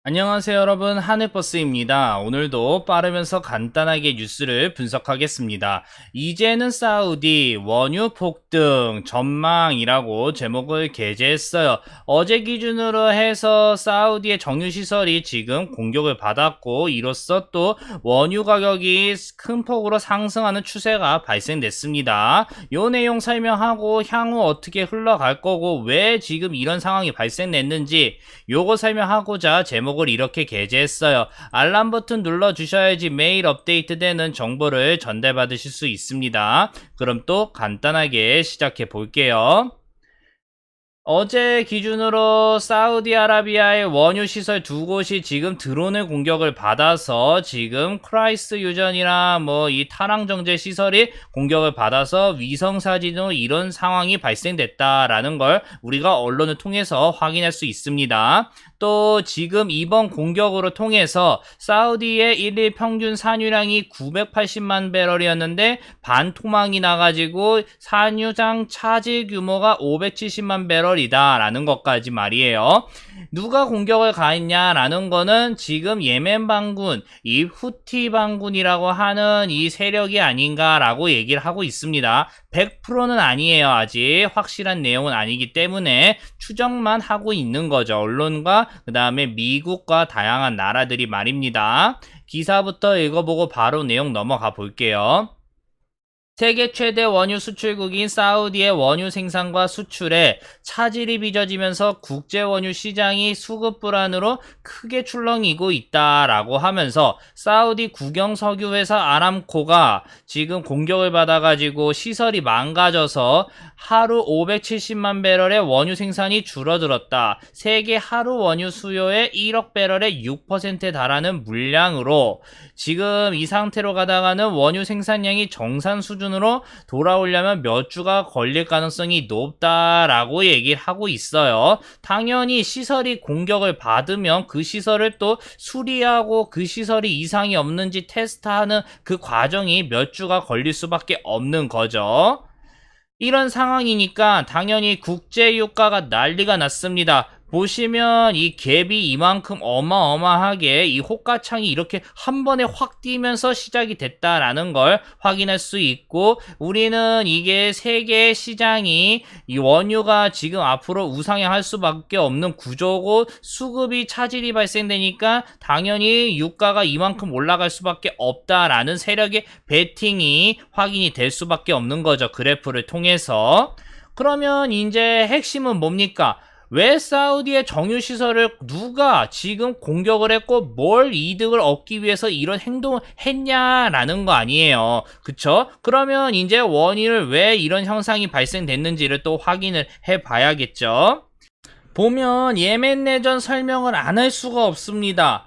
안녕하세요 여러분, 하늘버스입니다. 오늘도 빠르면서 간단하게 뉴스를 분석하겠습니다. 이제는 사우디 원유 폭등 전망이라고 제목을 게재했어요. 어제 기준으로 해서 사우디의 정유시설이 지금 공격을 받았고, 이로써 또 원유 가격이 큰 폭으로 상승하는 추세가 발생됐습니다. 요 내용 설명하고 향후 어떻게 흘러갈 거고 왜 지금 이런 상황이 발생됐는지 요거 설명하고자 제목을 이렇게 게재했어요. 알람 버튼 눌러주셔야지 매일 업데이트되는 정보를 전달받으실 수 있습니다. 그럼 또 간단하게 시작해 볼게요. 어제 기준으로 사우디아라비아의 원유 시설 두 곳이 지금 드론의 공격을 받아서 지금 크라이스 유전이나 뭐 이 타랑 정제 시설이 공격을 받아서 위성 사진으로 이런 상황이 발생됐다라는 걸 우리가 언론을 통해서 확인할 수 있습니다. 또 지금 이번 공격으로 통해서 사우디의 일일 평균 산유량이 980만 배럴이었는데 반토막이 나가지고 산유장 차질 규모가 570만 배럴이다 라는 것까지 말이에요. 누가 공격을 가했냐라는 거는 지금 예멘 반군, 이 후티 반군이라고 하는 이 세력이 아닌가라고 얘기를 하고 있습니다. 100%는 아니에요. 아직 확실한 내용은 아니기 때문에 추정만 하고 있는 거죠. 언론과 그 다음에 미국과 다양한 나라들이 말입니다. 기사부터 읽어보고 바로 내용 넘어가 볼게요. 세계 최대 원유 수출국인 사우디의 원유 생산과 수출에 차질이 빚어지면서 국제 원유 시장이 수급 불안으로 크게 출렁이고 있다라고 하면서 사우디 국영 석유 회사 아람코가 지금 공격을 받아가지고 시설이 망가져서 하루 570만 배럴의 원유 생산이 줄어들었다. 세계 하루 원유 수요의 1억 배럴의 6%에 달하는 물량으로 지금 이 상태로 가다가는 원유 생산량이 정상 수준으로 돌아오려면 몇 주가 걸릴 가능성이 높다라고 얘기를 하고 있어요. 당연히 시설이 공격을 받으면 그 시설을 또 수리하고 그 시설이 이상이 없는지 테스트하는 그 과정이 몇 주가 걸릴 수밖에 없는 거죠. 이런 상황이니까 당연히 국제유가가 난리가 났습니다. 보시면 이 갭이 이만큼 어마어마하게 이 호가창이 이렇게 한 번에 확 뛰면서 시작이 됐다라는 걸 확인할 수 있고, 우리는 이게 세계 시장이 이 원유가 지금 앞으로 우상향할 수밖에 없는 구조고 수급이 차질이 발생되니까 당연히 유가가 이만큼 올라갈 수밖에 없다라는 세력의 베팅이 확인이 될 수밖에 없는 거죠. 그래프를 통해서. 그러면 이제 핵심은 뭡니까? 왜 사우디의 정유시설을 누가 지금 공격을 했고 뭘 이득을 얻기 위해서 이런 행동을 했냐라는 거 아니에요. 그쵸? 그러면 이제 원인을 왜 이런 현상이 발생됐는지를 또 확인을 해봐야겠죠. 보면 예멘 내전 설명을 안 할 수가 없습니다.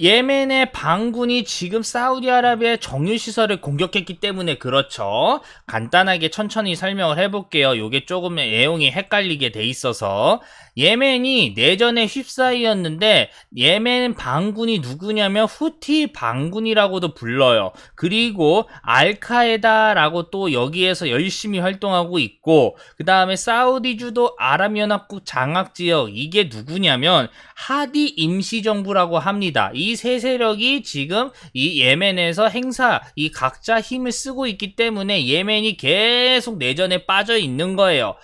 예멘의 반군이 지금 사우디아라비아의 정유시설을 공격했기 때문에 그렇죠. 간단하게 천천히 설명을 해볼게요. 요게 조금 내용이 헷갈리게 돼 있어서. 예멘이 내전에 휩싸이었는데 예멘 반군이 누구냐면 후티 반군이라고도 불러요. 그리고 알카에다라고 또 여기에서 열심히 활동하고 있고, 그 다음에 사우디주도 아랍연합국 장악지역, 이게 누구냐면 하디 임시정부라고 합니다. 이 세 세력이 지금 이 예멘에서 이 각자 힘을 쓰고 있기 때문에 예멘이 계속 내전에 빠져 있는 거예요.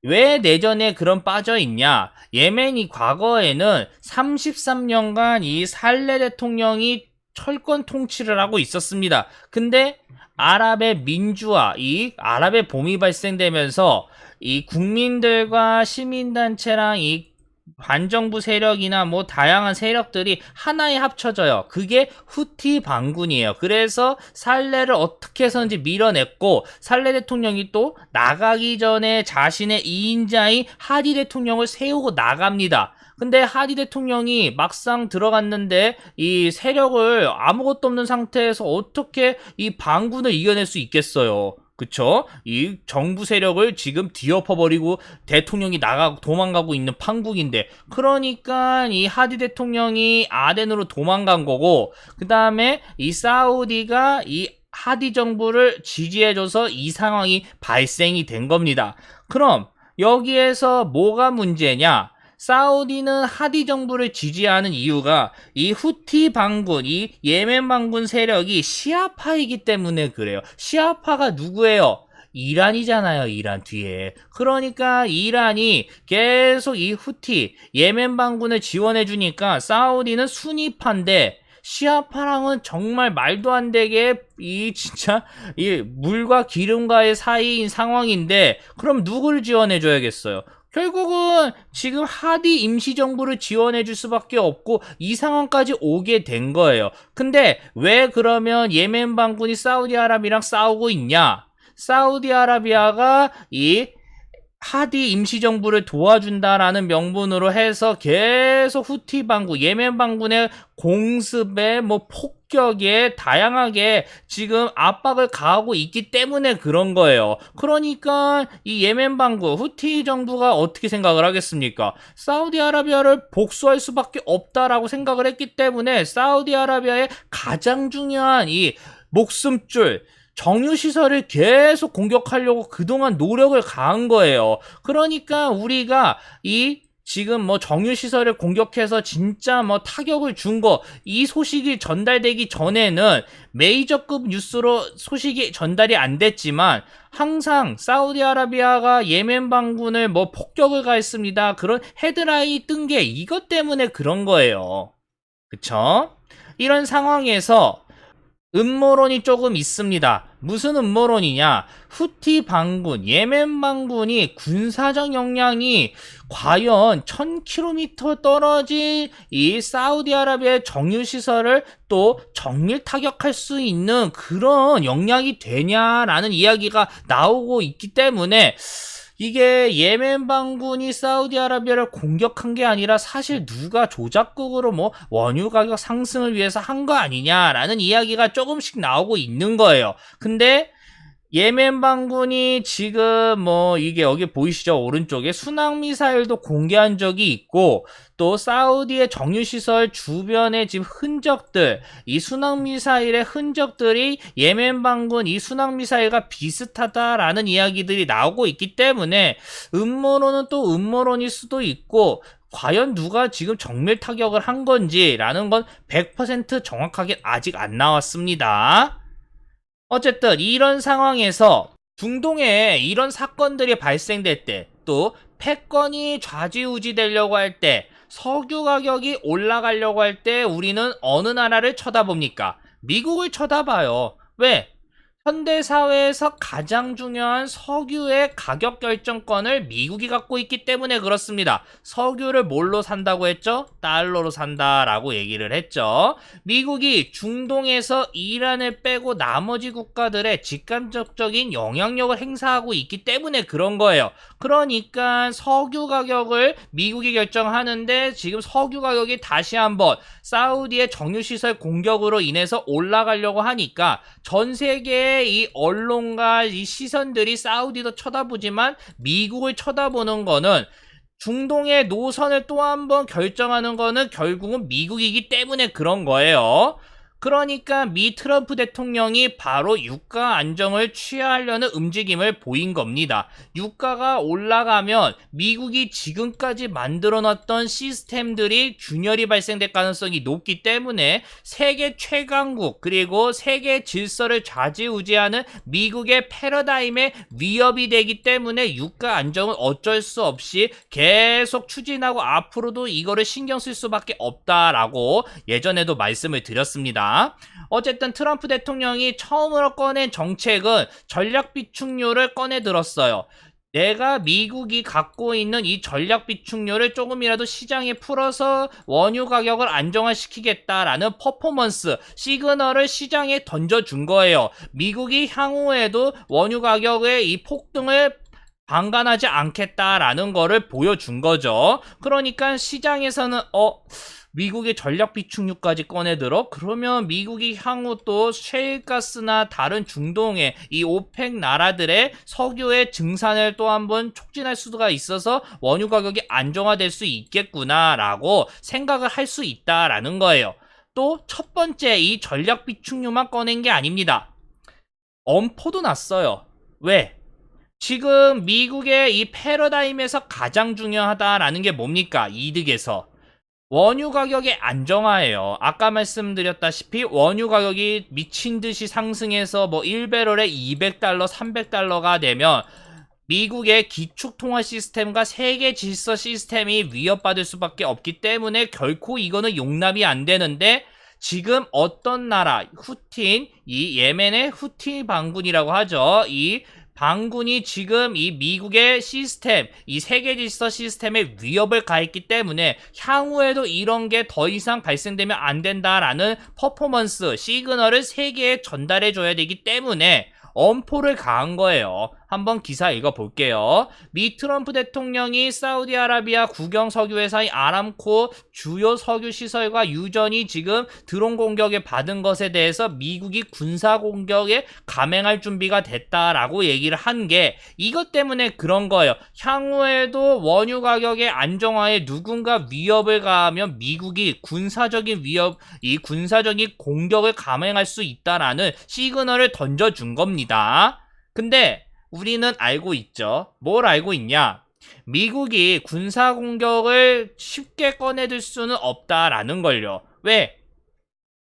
왜 내전에 그런 빠져 있냐? 예멘이 과거에는 33년간 이 살레 대통령이 철권 통치를 하고 있었습니다. 근데 아랍의 민주화, 이 아랍의 봄이 발생되면서 이 국민들과 시민단체랑 이 반정부 세력이나 뭐 다양한 세력들이 하나에 합쳐져요. 그게 후티 반군이에요. 그래서 살레를 어떻게 해서든지 밀어냈고, 살레 대통령이 또 나가기 전에 자신의 2인자인 하디 대통령을 세우고 나갑니다. 근데 하디 대통령이 막상 들어갔는데 이 세력을 아무것도 없는 상태에서 어떻게 이 반군을 이겨낼 수 있겠어요. 그쵸? 이 정부 세력을 지금 뒤엎어버리고 대통령이 도망가고 있는 판국인데, 그러니까 이 하디 대통령이 아덴으로 도망간 거고, 그 다음에 이 사우디가 이 하디 정부를 지지해줘서 이 상황이 발생이 된 겁니다. 그럼 여기에서 뭐가 문제냐? 사우디는 하디 정부를 지지하는 이유가 이 후티 반군, 이 예멘 반군 세력이 시아파이기 때문에 그래요. 시아파가 누구예요? 이란이잖아요, 이란 뒤에. 그러니까 이란이 계속 이 후티, 예멘 반군을 지원해주니까 사우디는 순위파인데 시아파랑은 정말 말도 안 되게 진짜 이 물과 기름과의 사이인 상황인데 그럼 누구를 지원해줘야겠어요? 결국은 지금 하디 임시정부를 지원해줄 수밖에 없고 이 상황까지 오게 된 거예요. 근데 왜 그러면 예멘 반군이 사우디아라비아랑 싸우고 있냐? 사우디아라비아가 이 하디 임시정부를 도와준다라는 명분으로 해서 계속 후티 반군, 예멘 반군의 공습에 폭격에 다양하게 지금 압박을 가하고 있기 때문에 그런 거예요. 그러니까 이 예멘 반군, 후티 정부가 어떻게 생각을 하겠습니까? 사우디아라비아를 복수할 수밖에 없다라고 생각을 했기 때문에 사우디아라비아의 가장 중요한 이 목숨줄, 정유시설을 계속 공격하려고 그동안 노력을 가한 거예요. 그러니까 우리가 지금 정유시설을 공격해서 진짜 타격을 준 거, 이 소식이 전달되기 전에는 메이저급 뉴스로 소식이 전달이 안 됐지만 항상 사우디아라비아가 예멘 반군을 폭격을 가했습니다. 그런 헤드라인이 뜬 게 이것 때문에 그런 거예요. 그쵸? 이런 상황에서 음모론이 조금 있습니다. 무슨 음모론이냐? 후티 반군, 예멘 반군이 군사적 역량이 과연 1000km 떨어진 이 사우디아라비아의 정유시설을 또 정밀 타격할 수 있는 그런 역량이 되냐라는 이야기가 나오고 있기 때문에 이게 예멘 반군이 사우디아라비아를 공격한 게 아니라 사실 누가 조작국으로 원유 가격 상승을 위해서 한 거 아니냐라는 이야기가 조금씩 나오고 있는 거예요. 근데 예멘 반군이 지금 이게 여기 보이시죠? 오른쪽에 순항미사일도 공개한 적이 있고 또 사우디의 정유시설 주변에 지금 흔적들, 이 순항미사일의 흔적들이 예멘 반군 이 순항미사일과 비슷하다라는 이야기들이 나오고 있기 때문에 음모론은 또 음모론일 수도 있고 과연 누가 지금 정밀 타격을 한 건지라는 건 100% 정확하게 아직 안 나왔습니다. 어쨌든 이런 상황에서 중동에 이런 사건들이 발생될 때 또 패권이 좌지우지 되려고 할 때 석유 가격이 올라가려고 할 때 우리는 어느 나라를 쳐다봅니까? 미국을 쳐다봐요. 왜? 현대사회에서 가장 중요한 석유의 가격 결정권을 미국이 갖고 있기 때문에 그렇습니다. 석유를 뭘로 산다고 했죠? 달러로 산다라고 얘기를 했죠. 미국이 중동에서 이란을 빼고 나머지 국가들의 직간접적인 영향력을 행사하고 있기 때문에 그런 거예요. 그러니까 석유 가격을 미국이 결정하는데 지금 석유 가격이 다시 한번 사우디의 정유시설 공격으로 인해서 올라가려고 하니까 전 세계의 이 언론과 이 시선들이 사우디도 쳐다보지만 미국을 쳐다보는 거는 중동의 노선을 또 한 번 결정하는 거는 결국은 미국이기 때문에 그런 거예요. 그러니까 미 트럼프 대통령이 바로 유가 안정을 취하려는 움직임을 보인 겁니다. 유가가 올라가면 미국이 지금까지 만들어놨던 시스템들이 균열이 발생될 가능성이 높기 때문에 세계 최강국 그리고 세계 질서를 좌지우지하는 미국의 패러다임에 위협이 되기 때문에 유가 안정은 어쩔 수 없이 계속 추진하고 앞으로도 이거를 신경 쓸 수밖에 없다라고 예전에도 말씀을 드렸습니다. 어쨌든 트럼프 대통령이 처음으로 꺼낸 정책은 전략 비축료를 꺼내 들었어요. 내가 미국이 갖고 있는 이 전략 비축료를 조금이라도 시장에 풀어서 원유 가격을 안정화시키겠다라는 퍼포먼스 시그널을 시장에 던져준 거예요. 미국이 향후에도 원유 가격의 이 폭등을 방관하지 않겠다라는 거를 보여준 거죠. 그러니까 시장에서는 미국의 전략 비축유까지 꺼내들어? 그러면 미국이 향후 또 셰일가스나 다른 중동의 이 오펙 나라들의 석유의 증산을 또 한번 촉진할 수가 있어서 원유 가격이 안정화될 수 있겠구나라고 생각을 할 수 있다라는 거예요. 또 첫 번째 이 전략 비축유만 꺼낸 게 아닙니다. 엄포도 났어요. 왜? 지금 미국의 이 패러다임에서 가장 중요하다라는 게 뭡니까? 이득에서. 원유 가격의 안정화예요. 아까 말씀드렸다시피 원유 가격이 미친 듯이 상승해서 뭐 1배럴에 200달러, 300달러가 되면 미국의 기축통화 시스템과 세계 질서 시스템이 위협받을 수밖에 없기 때문에 결코 이거는 용납이 안 되는데 지금 어떤 나라, 후틴, 이 예멘의 후티 반군이라고 하죠. 이 반군이 지금 이 미국의 시스템, 이 세계 질서 시스템에 위협을 가했기 때문에 향후에도 이런 게 더 이상 발생되면 안 된다라는 퍼포먼스, 시그널을 세계에 전달해 줘야 되기 때문에 엄포를 가한 거예요. 한번 기사 읽어볼게요. 미 트럼프 대통령이 사우디아라비아 국영 석유회사인 아람코 주요 석유 시설과 유전이 지금 드론 공격에 받은 것에 대해서 미국이 군사 공격에 감행할 준비가 됐다라고 얘기를 한 게 이것 때문에 그런 거예요. 향후에도 원유 가격의 안정화에 누군가 위협을 가하면 미국이 군사적인 위협, 이 군사적인 공격을 감행할 수 있다라는 시그널을 던져준 겁니다. 근데 우리는 알고 있죠. 뭘 알고 있냐? 미국이 군사 공격을 쉽게 꺼내들 수는 없다라는 걸요. 왜?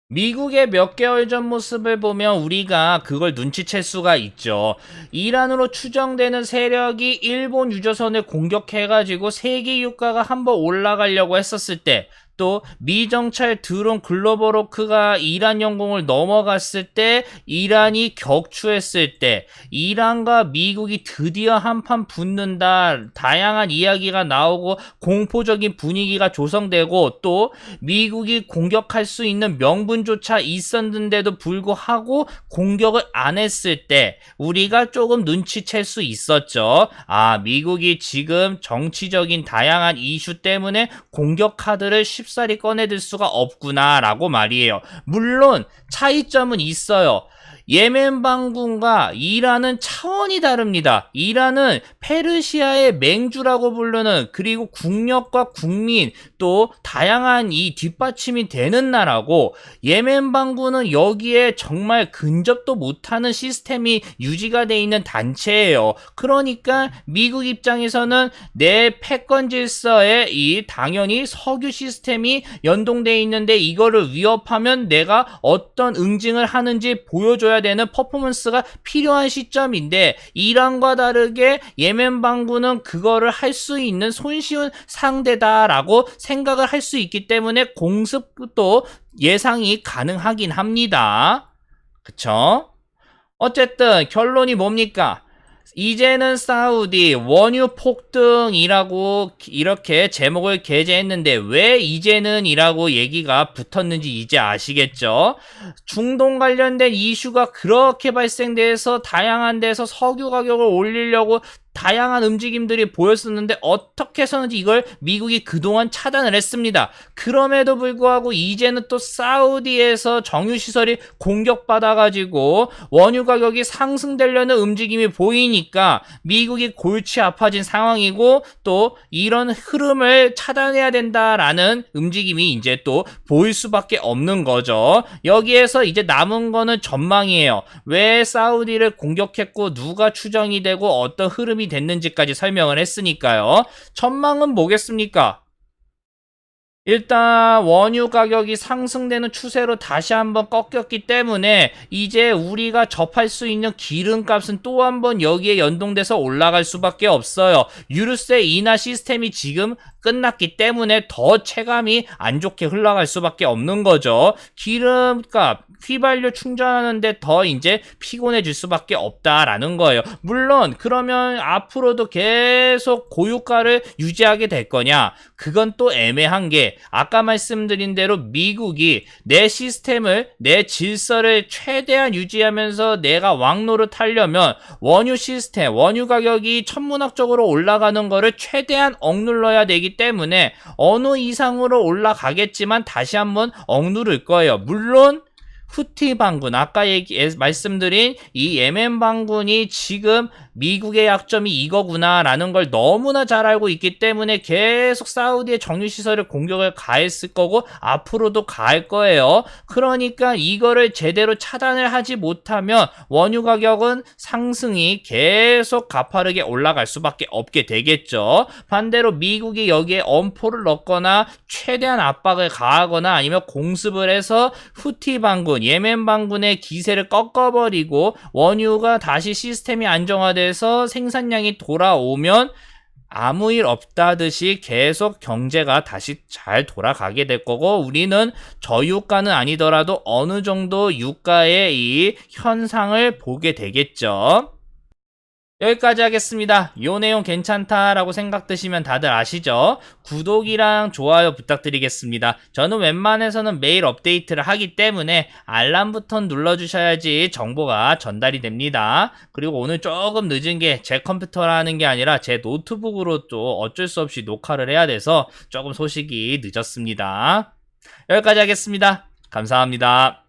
미국의 몇 개월 전 모습을 보면 우리가 그걸 눈치챌 수가 있죠. 이란으로 추정되는 세력이 일본 유조선을 공격해가지고 세계 유가가 한번 올라가려고 했었을 때, 또 미정찰 드론 글로벌호크가 이란 영공을 넘어갔을 때, 이란이 격추했을 때, 이란과 미국이 드디어 한판 붙는다, 다양한 이야기가 나오고 공포적인 분위기가 조성되고, 또 미국이 공격할 수 있는 명분조차 있었는데도 불구하고 공격을 안 했을 때 우리가 조금 눈치챌 수 있었죠. 아, 미국이 지금 정치적인 다양한 이슈 때문에 공격 카드를 쉽사리 꺼내들 수가 없구나 라고 말이에요. 물론 차이점은 있어요. 예멘 반군과 이란은 차원이 다릅니다. 이란은 페르시아의 맹주라고 부르는, 그리고 국력과 국민 또 다양한 이 뒷받침이 되는 나라고, 예멘 반군은 여기에 정말 근접도 못하는 시스템이 유지가 돼 있는 단체예요. 그러니까 미국 입장에서는 내 패권 질서에 이 당연히 석유 시스템이 연동돼 있는데 이거를 위협하면 내가 어떤 응징을 하는지 보여줘야 되는 퍼포먼스가 필요한 시점인데, 이란과 다르게 예멘 반군은 그거를 할 수 있는 손쉬운 상대다라고 생각을 할 수 있기 때문에 공습도 예상이 가능하긴 합니다. 그쵸? 어쨌든 결론이 뭡니까? 이제는 사우디 원유 폭등이라고 이렇게 제목을 게재했는데 왜 이제는 이라고 얘기가 붙었는지 이제 아시겠죠? 중동 관련된 이슈가 그렇게 발생돼서 다양한 데서 석유 가격을 올리려고 다양한 움직임들이 보였었는데 어떻게 해서는지 이걸 미국이 그동안 차단을 했습니다. 그럼에도 불구하고 이제는 또 사우디에서 정유시설이 공격받아가지고 원유 가격이 상승되려는 움직임이 보이니까 미국이 골치 아파진 상황이고, 또 이런 흐름을 차단해야 된다라는 움직임이 이제 또 보일 수밖에 없는 거죠. 여기에서 이제 남은 거는 전망이에요. 왜 사우디를 공격했고 누가 추정이 되고 어떤 흐름이 됐는지까지 설명을 했으니까요. 전망은 뭐겠습니까? 일단 원유 가격이 상승되는 추세로 다시 한번 꺾였기 때문에 이제 우리가 접할 수 있는 기름값은 또 한번 여기에 연동돼서 올라갈 수밖에 없어요. 유류세 인하 시스템이 지금 끝났기 때문에 더 체감이 안 좋게 흘러갈 수밖에 없는 거죠. 기름값, 휘발유 충전하는데 더 이제 피곤해질 수밖에 없다라는 거예요. 물론 그러면 앞으로도 계속 고유가를 유지하게 될 거냐? 그건 또 애매한 게, 아까 말씀드린 대로 미국이 내 시스템을, 내 질서를 최대한 유지하면서 내가 왕노릇 하려면 원유 시스템, 원유 가격이 천문학적으로 올라가는 거를 최대한 억눌러야 되기 때문에 어느 이상으로 올라가겠지만 다시 한번 억누를 거예요. 물론 후티 반군, 아까 말씀드린 이 예멘 반군이 지금 미국의 약점이 이거구나라는 걸 너무나 잘 알고 있기 때문에 계속 사우디의 정유시설을 공격을 가했을 거고 앞으로도 가할 거예요. 그러니까 이거를 제대로 차단을 하지 못하면 원유 가격은 상승이 계속 가파르게 올라갈 수밖에 없게 되겠죠. 반대로 미국이 여기에 엄포를 넣거나 최대한 압박을 가하거나 아니면 공습을 해서 후티 반군, 예멘 반군의 기세를 꺾어버리고 원유가 다시 시스템이 안정화돼서 생산량이 돌아오면 아무 일 없다듯이 계속 경제가 다시 잘 돌아가게 될 거고 우리는 저유가는 아니더라도 어느 정도 유가의 이 현상을 보게 되겠죠. 여기까지 하겠습니다. 이 내용 괜찮다라고 생각드시면 다들 아시죠? 구독이랑 좋아요 부탁드리겠습니다. 저는 웬만해서는 매일 업데이트를 하기 때문에 알람 버튼 눌러주셔야지 정보가 전달이 됩니다. 그리고 오늘 조금 늦은 게 제 컴퓨터라는 게 아니라 제 노트북으로 또 어쩔 수 없이 녹화를 해야 돼서 조금 소식이 늦었습니다. 여기까지 하겠습니다. 감사합니다.